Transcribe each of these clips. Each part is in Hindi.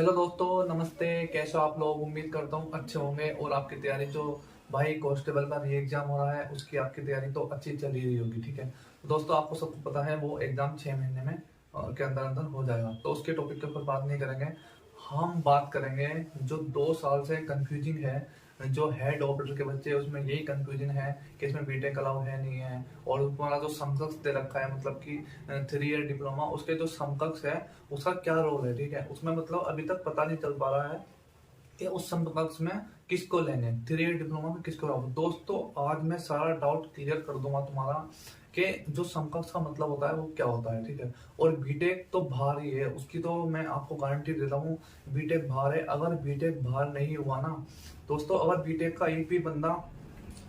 हेलो दोस्तों, नमस्ते। कैसे हो आप लोग? उम्मीद करता हूँ अच्छे होंगे और आपकी तैयारी जो भाई कांस्टेबल का री एग्जाम हो रहा है उसकी आपकी तैयारी तो अच्छी चल ही रही होगी। ठीक है, तो दोस्तों आपको सबको पता है वो एग्जाम 6 महीने में के अंदर अंदर हो जाएगा। तो उसके टॉपिक के ऊपर बात नहीं करेंगे, हम बात करेंगे जो 2 साल से कंफ्यूजिंग है। जो हेड ऑपरेटर के बच्चे हैं, उसमें यही कंफ्यूजन है कि इसमें बीटेक अलाउ है नहीं है। और तुम्हारा जो समकक्ष दे रखा है, मतलब कि 3 ईयर डिप्लोमा, उसके जो समकक्ष है उसका क्या रोल है। ठीक है, उसमें मतलब अभी तक पता नहीं चल पा रहा है कि उस समकक्ष में किसको लेने, 3 ईयर डिप्लोमा में किसको लाओ। दोस्तों आज मैं सारा डाउट क्लियर कर दूंगा तुम्हारा कि जो समकक्ष का मतलब होता है वो क्या होता है। ठीक है, और बीटेक तो बाहर ही है, उसकी तो मैं आपको गारंटी देता हूँ बीटेक बाहर है। अगर बीटेक बाहर नहीं हुआ ना दोस्तों, अगर बीटेक का एक भी बंदा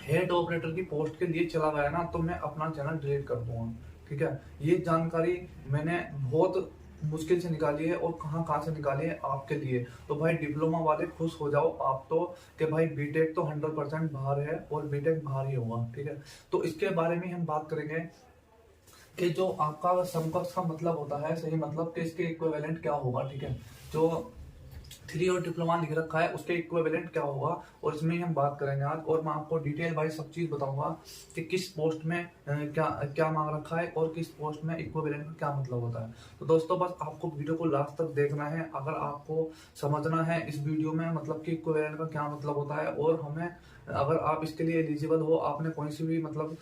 हेड ऑपरेटर की पोस्ट के लिए चला गया ना, तो मैं अपना चैनल डिलीट कर दूंगा। ठीक है, ये जानकारी मैंने बहुत मुश्किल से निकाली है और कहाँ कहाँ से निकाली है आपके लिए। तो भाई डिप्लोमा वाले खुश हो जाओ आप तो, कि भाई बीटेक तो 100% बाहर है और बीटेक बाहर ही होगा। ठीक है, तो इसके बारे में हम बात करेंगे कि जो आपका समकक्ष का मतलब होता है, सही मतलब कि इसके इक्विवेलेंट क्या होगा। ठीक है, जो 3 और डिप्लोमा लिख रखा है उसके इक्विवेलेंट क्या होगा, और इसमें ही हम बात करेंगे आज। और मैं आपको डिटेल वाइज सब चीज बताऊंगा कि किस पोस्ट में क्या क्या मांग रखा है और किस पोस्ट में इक्विवेलेंट का क्या मतलब होता है। तो दोस्तों बस आपको वीडियो को लास्ट तक देखना है। अगर आपको समझना है इस वीडियो में मतलब कि इक्विवेलेंट का क्या मतलब होता है, और हमें अगर आप इसके लिए एलिजिबल हो, आपने कोई सी भी मतलब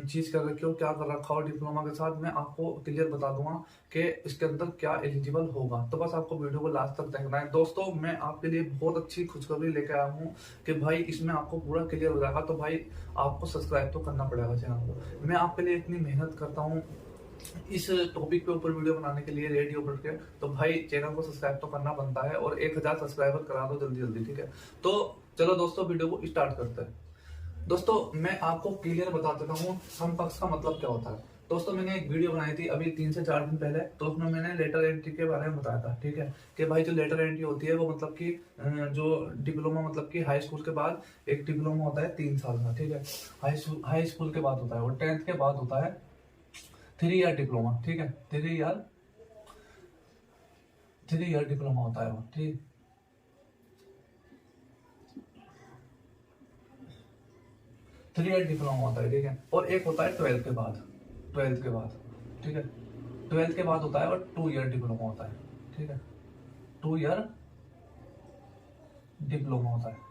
चीज कर रखी हो, क्या कर रखा हो डिप्लोमा के साथ, मैं आपको क्लियर बता दूंगा कि इसके अंदर क्या एलिजिबल होगा। तो बस आपको वीडियो को लास्ट तक देखना है। दोस्तों मैं आपके लिए बहुत अच्छी खुशखबरी लेके आया हूँ कि भाई इसमें आपको पूरा क्लियर हो जाएगा। तो भाई आपको सब्सक्राइब तो करना पड़ेगा चैनल को। मैं आपके लिए इतनी मेहनत करता हूँ इस टॉपिक पे ऊपर वीडियो बनाने के लिए, रेडियो पर के, तो भाई चैनल को सब्सक्राइब तो करना बनता है, और 1000 सब्सक्राइबर करा दो जल्दी जल्दी। ठीक है, तो चलो दोस्तों वीडियो को स्टार्ट करते हैं। दोस्तों मैं आपको क्लियर बता देता हूँ समकक्ष का मतलब क्या होता है। दोस्तों मैंने एक वीडियो बनाई थी अभी 3 से 4 दिन पहले, तो उसमें मैंने लेटर एंट्री के बारे में बताया था। ठीक है, कि भाई जो लेटर एंट्री होती है वो मतलब कि जो डिप्लोमा मतलब कि हाई स्कूल के बाद एक डिप्लोमा होता है 3 साल का। ठीक है, हाई स्कूल के बाद होता है, और 10th के बाद होता है 3 ईयर डिप्लोमा। ठीक है, 3 ईयर डिप्लोमा होता है वो। ठीक, 3 ईयर डिप्लोमा होता है। ठीक है, और एक होता है 12th के बाद, 12th के बाद। ठीक है, 12th के बाद होता है और 2 ईयर डिप्लोमा होता है। ठीक है, 2 ईयर डिप्लोमा होता है।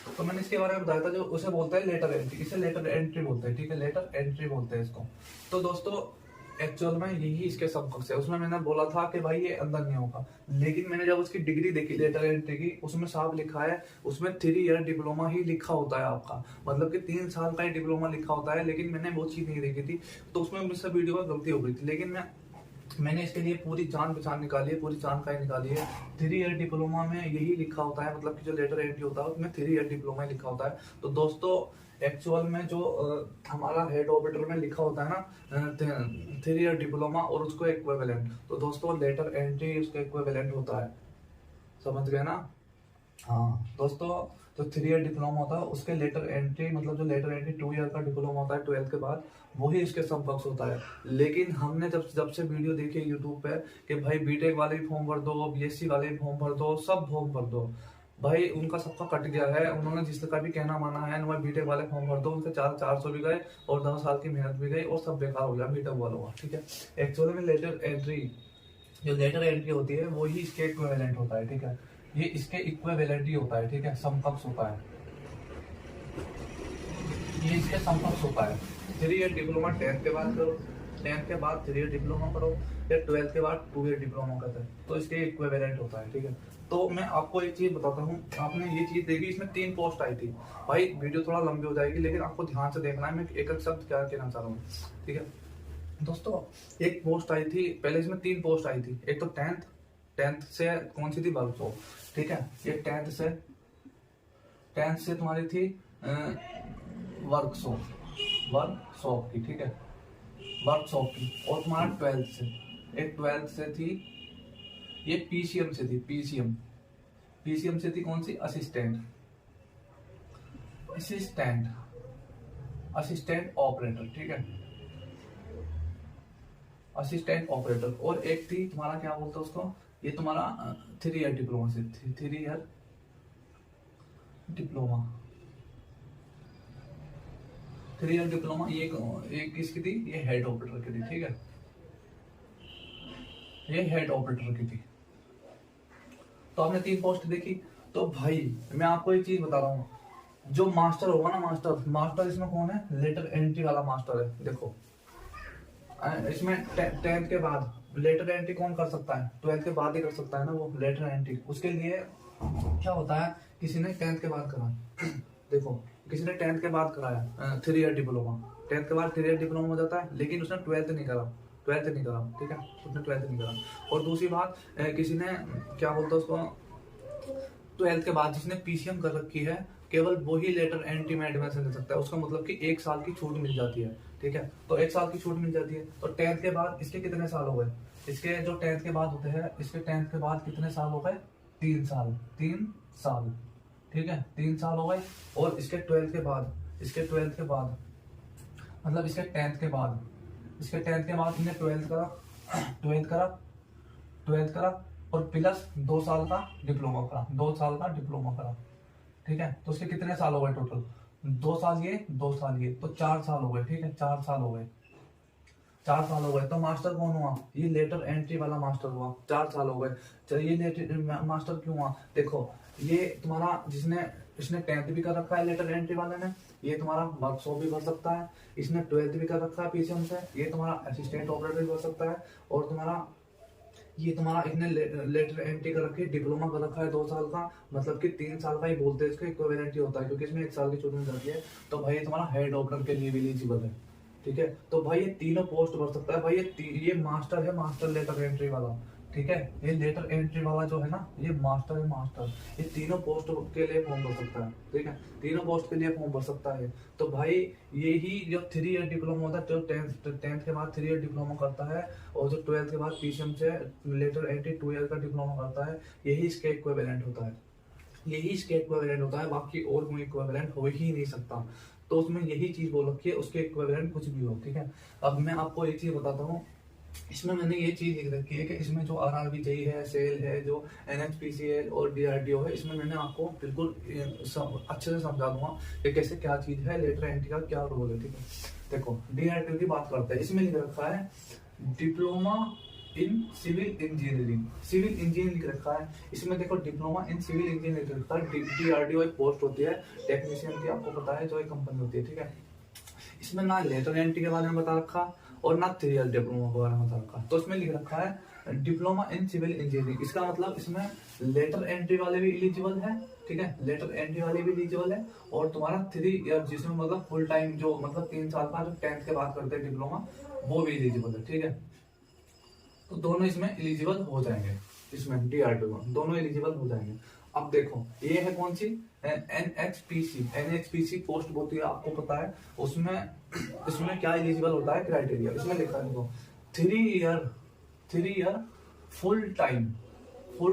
तो मैंने इसके बारे में बताया था, जो उसे बोलते हैं लेटर एंट्री, इसे लेटर एंट्री बोलते हैं। ठीक है, लेटर एंट्री बोलते हैं इसको। तो दोस्तों एक्चुअल में यही इसके समकक्ष है। उसमें मैंने बोला था कि भाई ये अंदर नहीं होगा, लेकिन मैंने जब उसकी डिग्री देखी लेटर एंट्री की, उसमें साफ लिखा है, उसमें 3 ईयर डिप्लोमा ही लिखा होता है आपका, मतलब कि 3 साल का ही डिप्लोमा लिखा होता है। लेकिन मैंने वो चीज नहीं देखी थी, तो उसमें मुझसे वीडियो में गलती हो गई थी। लेकिन मैंने इसके लिए पूरी जान पहचान निकाली है, पूरी जानकारी निकाली है। 3 ईयर डिप्लोमा में यही लिखा होता है, मतलब कि जो लेटर एंट्री होता है उसमें 3 ईयर डिप्लोमा ही लिखा होता है। तो दोस्तों एक्चुअल में जो हमारा हेड ऑपरेटर में लिखा होता है ना 3 ईयर डिप्लोमा और उसको इक्विवेलेंट, तो दोस्तों लेटर एंट्री उसका इक्विवेलेंट होता है। समझ गए ना? हाँ दोस्तों, जो 3 ईयर डिप्लोमा होता है उसके लेटर एंट्री, मतलब जो लेटर एंट्री 2 ईयर का डिप्लोमा होता है 12th के बाद, वही इसके समकक्ष होता है। लेकिन हमने जब जब से वीडियो देखी यूट्यूब पे कि भाई बीटेक वाले भी फॉर्म भर दो, बीएससी वाले भी फॉर्म भर दो, सब फॉर्म भर दो, भाई उनका सबका कट गया है। उन्होंने जिसका भी कहना माना है, भाई बीटेक वाले फॉर्म भर दो, उनके 400 भी गए और 10 साल की मेहनत भी गई और सब बेकार हो गया बीटेक वालों का। ठीक है, एक्चुअली में लेटर एंट्री, जो लेटर एंट्री होती है वो ही इसके इक्विवेलेंट होता है। ठीक है, ये इसके इक्विवेलेंट ही होता है। ठीक है, समकक्ष होता है, ये इसके समकक्ष होता है। 3 ईयर डिप्लोमा 10th के बाद करो, 10th के बाद 3 ईयर डिप्लोमा करो, या 12th के बाद 2 ईयर डिप्लोमा करते हैं, तो इसके इक्विवेलेंट होता है। ठीक है, तो मैं आपको एक चीज बताता हूँ, आपने ये चीज देखी, इसमें 3 पोस्ट आई थी। भाई वीडियो थोड़ा लंबी हो जाएगी, लेकिन आपको ध्यान से देखना है, मैं एक एक शब्द क्या कहना चाह रहा हूँ। ठीक है दोस्तों, एक पोस्ट आई थी पहले, इसमें 3 पोस्ट आई थी। एक तो 10th से कौन सी थी, वर्कशॉप। ठीक है, ये 10th से तुम्हारी थी वर्कशॉप, वर्कशॉप की। ठीक है, वर्कशॉप की। और तुम्हारा 12th से थी, ये पीसीएम से थी, पीसीएम से थी कौन सी, असिस्टेंट, असिस्टेंट ऑपरेटर। ठीक है, असिस्टेंट ऑपरेटर, और एक थी तुम्हारा क्या बोलते हैं उसको, ये तुम्हारा 3 ईयर डिप्लोमा से, 3 ईयर डिप्लोमा, 3 ईयर डिप्लोमा, ये एक किसकी थी, ये हेड ऑपरेटर की थी, ठीक है, ये हेड ऑपरेटर की थी। तो आपने 3 पोस्ट देखी। तो भाई मैं आपको एक चीज बता रहा हूँ, जो मास्टर होगा ना, मास्टर इसमें कौन है, लेटर एंट्री वाला मास्टर है। देखो इसमें 10th के बाद लेटर एंट्री कौन कर सकता है, 12th के बाद ही कर सकता है ना वो लेटर एंट्री। उसके लिए क्या होता है, किसी ने 10th के बाद करा देखो किसी ने 10th के बाद कराया 3 ईयर डिप्लोमा, 10th के बाद 3 ईयर डिप्लोमा हो जाता है, लेकिन उसने 12th नहीं करा, ठीक है, उसने 12th नहीं करा। और दूसरी बात, किसी ने क्या बोलते हैं उसको, 12th के बाद जिसने पीसीएम कर रखी है, केवल वही लेटर एंट्री में एडमिशन ले सकता है। उसका मतलब कि 1 साल की छूट मिल जाती है, ठीक है। तो 1 साल की छूट मिल जाती है। तो 10th के बाद इसके कितने साल हो गए, इसके जो 10th के बाद होते हैं, इसके 10th के बाद कितने साल हो गए, 3 साल, 3 साल, ठीक है, 3 साल हो गए। और इसके 12th के बाद, मतलब इसके 10th के बाद, इसने 12th करा और प्लस 2 साल का डिप्लोमा करा, ठीक है। तो उसके कितने साल हो गए टोटल, 2 साल ये, 2 साल ये, तो 4 साल हो गए, ठीक है, 4 साल हो गए, 4 साल हो गए। तो मास्टर कौन हुआ, ये लेटर एंट्री वाला मास्टर हुआ, 4 साल हो गए। चलिए लेटर मास्टर क्यों हुआ, देखो ये तुम्हारा इसने 10th भी कर रखा है लेटर एंट्री वाले ने, ये तुम्हारा वर्कशॉप भी भर सकता है, इसने 12th भी कर रखा है पीसीएम से, ये तुम्हारा असिस्टेंट ऑपरेटर भी भर सकता है, और तुम्हारा इसने लेटर एंट्री कर रखी है, डिप्लोमा कर रखा है 2 साल का, मतलब कि 3 साल का ही बोलते हैं, इसका इक्विवेलेंट होता है, क्योंकि इसमें 1 साल की छूट मिल जाती है। तो भाई ये तुम्हारा हेड ऑपरेटर के लिए भी एलिजिबल है, ठीक है। तो भाई ये तीनों पोस्ट भर सकता है भाई, ये मास्टर है, मास्टर लेटर एंट्री वाला, ठीक है। ये लेटर एंट्री वाला जो है ना, ये मास्टर है, ये तीनों पोस्ट के लिए फॉर्म भर सकता है, ठीक है, तीनों पोस्ट के लिए फॉर्म भर सकता है। तो भाई यही जो 3 ईयर डिप्लोमा होता है, जो 10th के बाद 3 ईयर डिप्लोमा करता है, और जो 12th के बाद पीसीएम से लेटर एंट्री 2 ईयर का डिप्लोमा करता है, यही इसके इक्विवेलेंट होता है, बाकी और कोई इक्विवेलेंट हो ही नहीं सकता। तो उसमें यही चीज बोल रखी है, उसके इक्विवेलेंट कुछ भी हो, ठीक है। अब मैं आपको एक चीज बताता हूँ, इसमें मैंने ये चीज लिख रखी है कि इसमें जो आरआरबी जेई है, सेल है, जो एनएचपीसीएल और डीआरडीओ है, इसमें मैंने आपको बिल्कुल अच्छे से समझा दूंगा कि कैसे क्या चीज है, लेटर एंट्री का क्या रोल है, ठीक है। देखो डीआरडीओ की बात करते हैं, इसमें लिख रखा है डिप्लोमा इन सिविल इंजीनियरिंग लिख रखा है। इसमें देखो डिप्लोमा इन सिविल इंजीनियरिंग लिख रखा है। डीआरडीओ एक पोस्ट होती है टेक्नीशियन की, आपको पता है, जो एक कंपनी होती है, ठीक है। इसमें ना लेटर एंट्री के बारे में बता रखा और ना 3 ईयर डिप्लोमा के बारे में बता रखा। तो इसमें लिख रखा है डिप्लोमा इन सिविल इंजीनियरिंग, इसका मतलब इसमें लेटर एंट्री वाले भी एलिजिबल है, ठीक है, लेटर एंट्री वाले भी एलिजिबल है, और तुम्हारा 3 ईयर जिसमें मतलब फुल टाइम, जो मतलब 3 साल का, जो 10th के बाद करते हैं डिप्लोमा, वो भी एलिजिबल है, ठीक है। तो दोनों इसमें एलिजिबल हो जाएंगे, इसमें डीआरडीओ दोनों एलिजिबल हो जाएंगे। अब देखो ये है कौन सी, एनएचपीसी पोस्ट होती है, आपको पता है। इसमें क्या एलिजिबल होता है, क्राइटेरिया इसमें लिखा है, देखो 3 ईयर फुल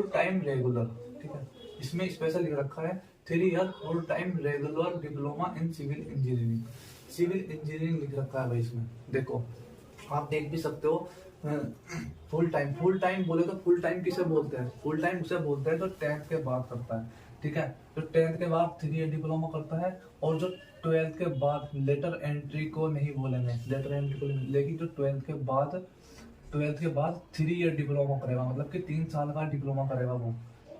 टाइम रेगुलर, ठीक है। इसमें स्पेशल लिख रखा है 3 year full time regular diploma in civil engineering लिख रखा है भाई। इसमें देखो आप देख भी सकते हो, फुल टाइम बोले तो फुल टाइम किसे बोलते हैं, फुल टाइम उसे बोलते हैं जो 10th के बाद करता है, ठीक है, जो 10th के बाद 3 ईयर डिप्लोमा करता है, और जो 12th के बाद लेटर एंट्री को नहीं बोलेंगे, लेटर एंट्री को नहीं, लेकिन जो 12th के बाद 3 ईयर डिप्लोमा करेगा, मतलब कि 3 साल का डिप्लोमा करेगा वो,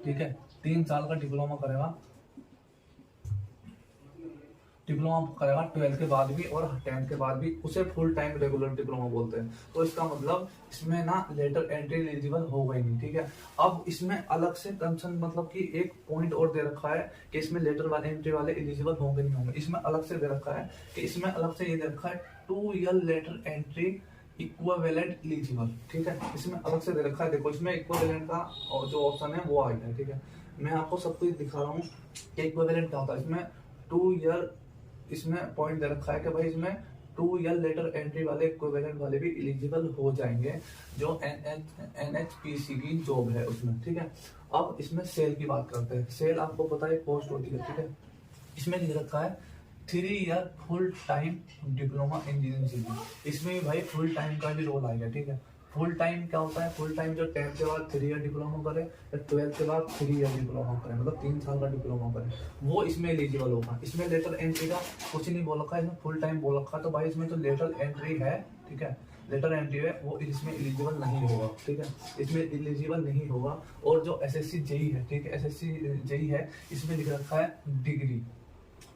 ठीक है, 3 साल का डिप्लोमा करेगा 12th के बाद भी और 10th के बाद भी, उसे फुल टाइम रेगुलर डिप्लोमा बोलते हैं। तो इसका मतलब इसमें ना लेटर एंट्री एलिजिबल होगा ही नहीं, ठीक है। अब इसमें अलग से कंसर्न, मतलब कि एक पॉइंट और दे रखा है कि इसमें लेटर वाले एंट्री वाले एलिजिबल होंगे नहीं होंगे। इसमें अलग से दे रखा है कि इसमें अलग से ये दे रखा है 2 year later entry equivalent eligible, ठीक है, इसमें अलग से दे रखा है। देखो इसमें इक्विवेलेंट का जो ऑप्शन है वो आ गया है, ठीक है। मैं आपको सब कुछ दिखा रहा हूँ कि इक्विवेलेंट क्या होता है। इसमें 2 ईयर, इसमें पॉइंट दे रखा है कि भाई इसमें 2 ईयर लेटर एंट्री वाले इक्विवेलेंट वाले भी एलिजिबल हो जाएंगे, जो एनएचपीसी की जॉब है उसमें, ठीक है। अब इसमें सेल की बात करते हैं। सेल आपको पता है पोस्ट होती है, ठीक है। इसमें लिख रखा है 3 year full time diploma engineering, इसमें भी भाई फुल टाइम का भी रोल आएगा, ठीक है। फुल टाइम क्या होता है? फुल टाइम जो 10th के बाद 3 ईयर डिप्लोमा करे या 12th के बाद 3 ईयर डिप्लोमा करे, मतलब 3 साल का डिप्लोमा करे, वो इसमें एलिजिबल होगा। इसमें लेटर एंट्री का कुछ नहीं बोल रखा है, इसमें फुल टाइम बोल रखा है। तो भाई इसमें जो लेटर एंट्री है, ठीक है, लेटर एंट्री है, वो इसमें एलिजिबल नहीं होगा, ठीक है, इसमें एलिजिबल नहीं होगा। और जो एसएससी जेई है, ठीक है, एसएससी जेई है, इसमें लिख रखा है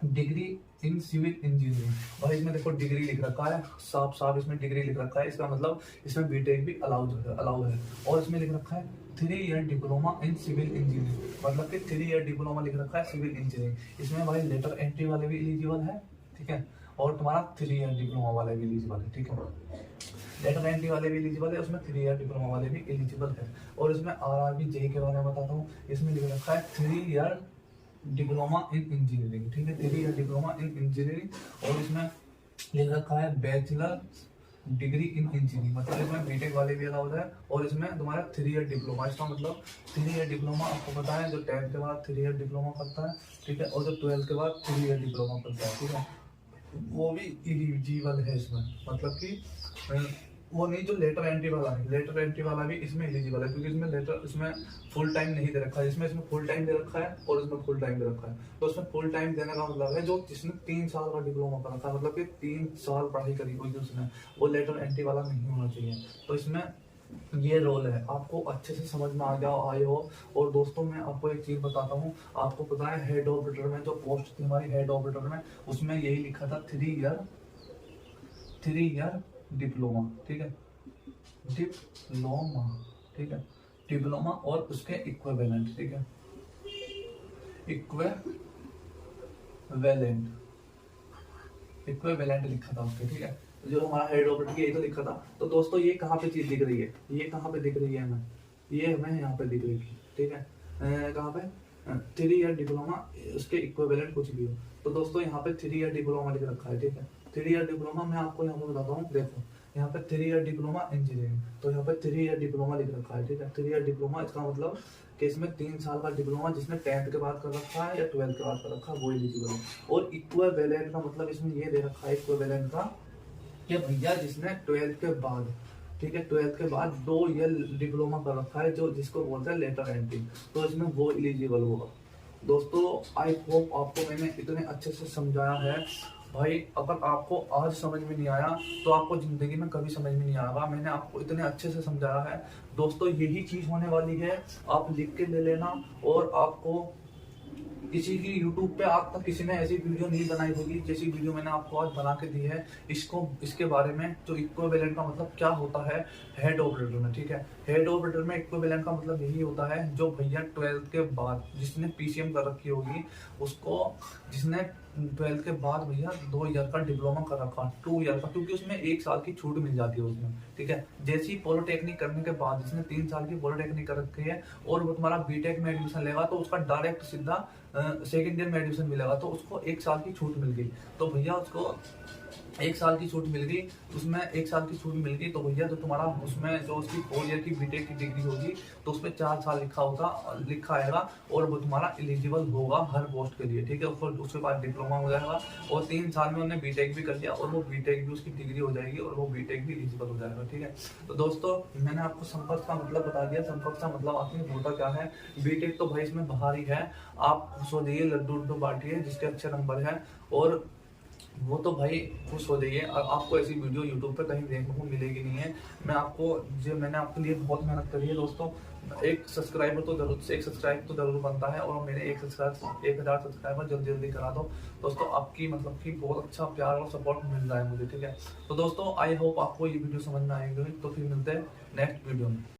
डिग्री इन सिविल इंजीनियरिंग। भाई इसमें देखो डिग्री लिख रखा है, साफ साफ इसमें डिग्री लिख रखा है, इसका मतलब इसमें बीटेक भी अलाउड है। और इसमें लिख रखा है 3 year diploma in civil engineering, मतलब कि 3 ईयर डिप्लोमा लिख रखा है सिविल इंजीनियरिंग। इसमें भाई लेटर एंट्री वाले भी एलिजिबल है, ठीक है, और तुम्हारा 3 ईयर डिप्लोमा वाले भी एलिजिबल है, ठीक है, लेटर एंट्री वाले भी एलिजिबल है, उसमें 3 ईयर डिप्लोमा वाले भी एलिजिबल है। और इसमें आरआरबी जेई के बारे में बताता हूँ, इसमें लिख रखा है 3 ईयर डिप्लोमा इन इंजीनियरिंग, ठीक है, 3 ईयर डिप्लोमा इन इंजीनियरिंग। और इसमें लिख रखा है बैचलर डिग्री इन इंजीनियरिंग, मतलब इसमें बीटेक वाले भी अलाउड है। और इसमें तुम्हारा 3 ईयर डिप्लोमा, इसका मतलब 3 ईयर डिप्लोमा आपको पता है, जो 10th के बाद 3 ईयर डिप्लोमा करता है, ठीक है, और जो 12th के बाद 3 ईयर डिप्लोमा करता है, ठीक है, वो भी एलिजिबल है इसमें, मतलब कि वो नहीं जो लेटर एंट्री वाला है, लेटर एंट्री वाला भी इसमें एलिजिबल है, क्योंकि इसमें फुल टाइम नहीं दे रखा है, इसमें फुल टाइम दे रखा है और इसमें फुल टाइम दे रखा है। तो इसमें फुल टाइम देने का मतलब है जो जिसने 3 साल का डिप्लोमा कर रखा है, मतलब कि 3 साल पढ़ाई करी हुई उसने, वो लेटर एंट्री वाला नहीं होना चाहिए। तो इसमें ये रोल है, आपको अच्छे से समझ में आ गया आए हो। और दोस्तों मैं आपको एक चीज बताता हूँ, आपको पता है हेड ऑपरेटर में जो पोस्ट थी हमारी हेड ऑपरेटर में, उसमें यही लिखा था 3 ईयर डिप्लोमा, ठीक है, डिप्लोमा, ठीक है, डिप्लोमा और उसके इक्विवेलेंट, ठीक है, इक्विवेलेंट लिखा था उसके, ठीक है, जो हमारा हेड ऑपरेटर यही तो लिखा था। तो दोस्तों ये कहाँ पे चीज दिख रही है, ये कहाँ पे दिख रही है हमें, ये हमें यहाँ पे दिख रही है, ठीक है, कहाँ पे 3 ईयर डिप्लोमा उसके इक्विवेलेंट कुछ भी हो। तो दोस्तों यहाँ पे 3 ईयर डिप्लोमा लिख रखा है, ठीक है, 3 ईयर डिप्लोमा मैं आपको यहाँ पे बताता हूँ, देखो यहाँ पे 3 ईयर डिप्लोमा इंजीनियरिंग, तो यहाँ पे 3 ईयर डिप्लोमा लिख रखा है, ठीक है, 3 ईयर डिप्लोमा, इसका मतलब कि इसमें 3 साल का डिप्लोमा जिसने 10th के बाद कर रखा है या 12th के बाद कर रखा है वो एलिजिबल है। और इक्विवेलेंट का मतलब इसमें ये दे रखा है इक्विवेलेंट का कि भैया जिसने 12th के बाद, ठीक है, 12th के बाद 2 ईयर डिप्लोमा कर रखा है, जो जिसको बोलते हैं लेटर एंट्री, तो इसमें वो एलिजिबल होगा। दोस्तों आई होप आपको मैंने इतने अच्छे से समझाया है। भाई अगर आपको आज समझ में नहीं आया तो आपको जिंदगी में कभी समझ में नहीं आएगा। मैंने आपको इतने अच्छे से समझाया है दोस्तों, यही चीज होने वाली है, आप लिख के ले लेना। और आपको किसी की यूट्यूब पे आज तक किसी ने ऐसी वीडियो नहीं बनाई होगी जैसी वीडियो मैंने आपको आज बना के दी है, इसके बारे में जो इक्विवेलेंट का मतलब क्या होता है हेड ऑपरेटर में, ठीक है, हेड ऑपरेटर में इक्विवेलेंट का मतलब यही होता है जो भैया 12th के बाद जिसने पीसीएम कर रखी होगी उसको, जिसने 12th के बाद भैया 2 ईयर का डिप्लोमा कर रखा, 2 ईयर का, क्योंकि उसमें 1 साल की छूट मिल जाती है उसमें, ठीक है। जैसे ही पॉलिटेक्निक करने के बाद जिसने 3 साल की पॉलिटेक्निक कर रखी है और वो तुम्हारा बीटेक में एडमिशन लेगा तो उसका डायरेक्ट सीधा सेकेंड ईयर में एडमिशन मिलेगा, तो उसको 1 साल की छूट मिल गई। तो भैया उसको 1 साल की छूट मिल गई, उसमें 1 साल की छूट मिल गई, तो भैया जो तुम्हारा उसमें जो उसकी 4 ईयर की बीटेक की डिग्री होगी तो उसमें 4 साल लिखा आएगा और वो तुम्हारा एलिजिबल होगा हर पोस्ट के लिए, ठीक है। उसके बाद डिप्लोमा हो जाएगा और 3 साल में उन्होंने बीटेक भी कर लिया और वो बीटेक भी उसकी डिग्री हो जाएगी और वो बीटेक भी एलिजिबल हो जाएगा, ठीक है। तो दोस्तों मैंने आपको संपर्क का मतलब बता दिया। संपर्क का मतलब आखिर होता क्या है, बीटेक तो भाई इसमें बाहर ही है, आप खुश हो जाइए, लड्डू बांटिए जिसके अच्छे नंबर है, और वो तो भाई खुश हो जाइए। आपको ऐसी वीडियो यूट्यूब पे कहीं देखने को मिलेगी नहीं है। मैंने आपके लिए बहुत मेहनत करी है दोस्तों। एक सब्सक्राइब तो जरूर बनता है और मेरे 1000 सब्सक्राइबर जल्दी करा दो दोस्तों। आपकी मतलब कि बहुत अच्छा प्यार और सपोर्ट मिल रहा है मुझे, ठीक है। तो दोस्तों आई होप आपको ये वीडियो समझ में आएगी, तो फिर मिलते हैं नेक्स्ट वीडियो में।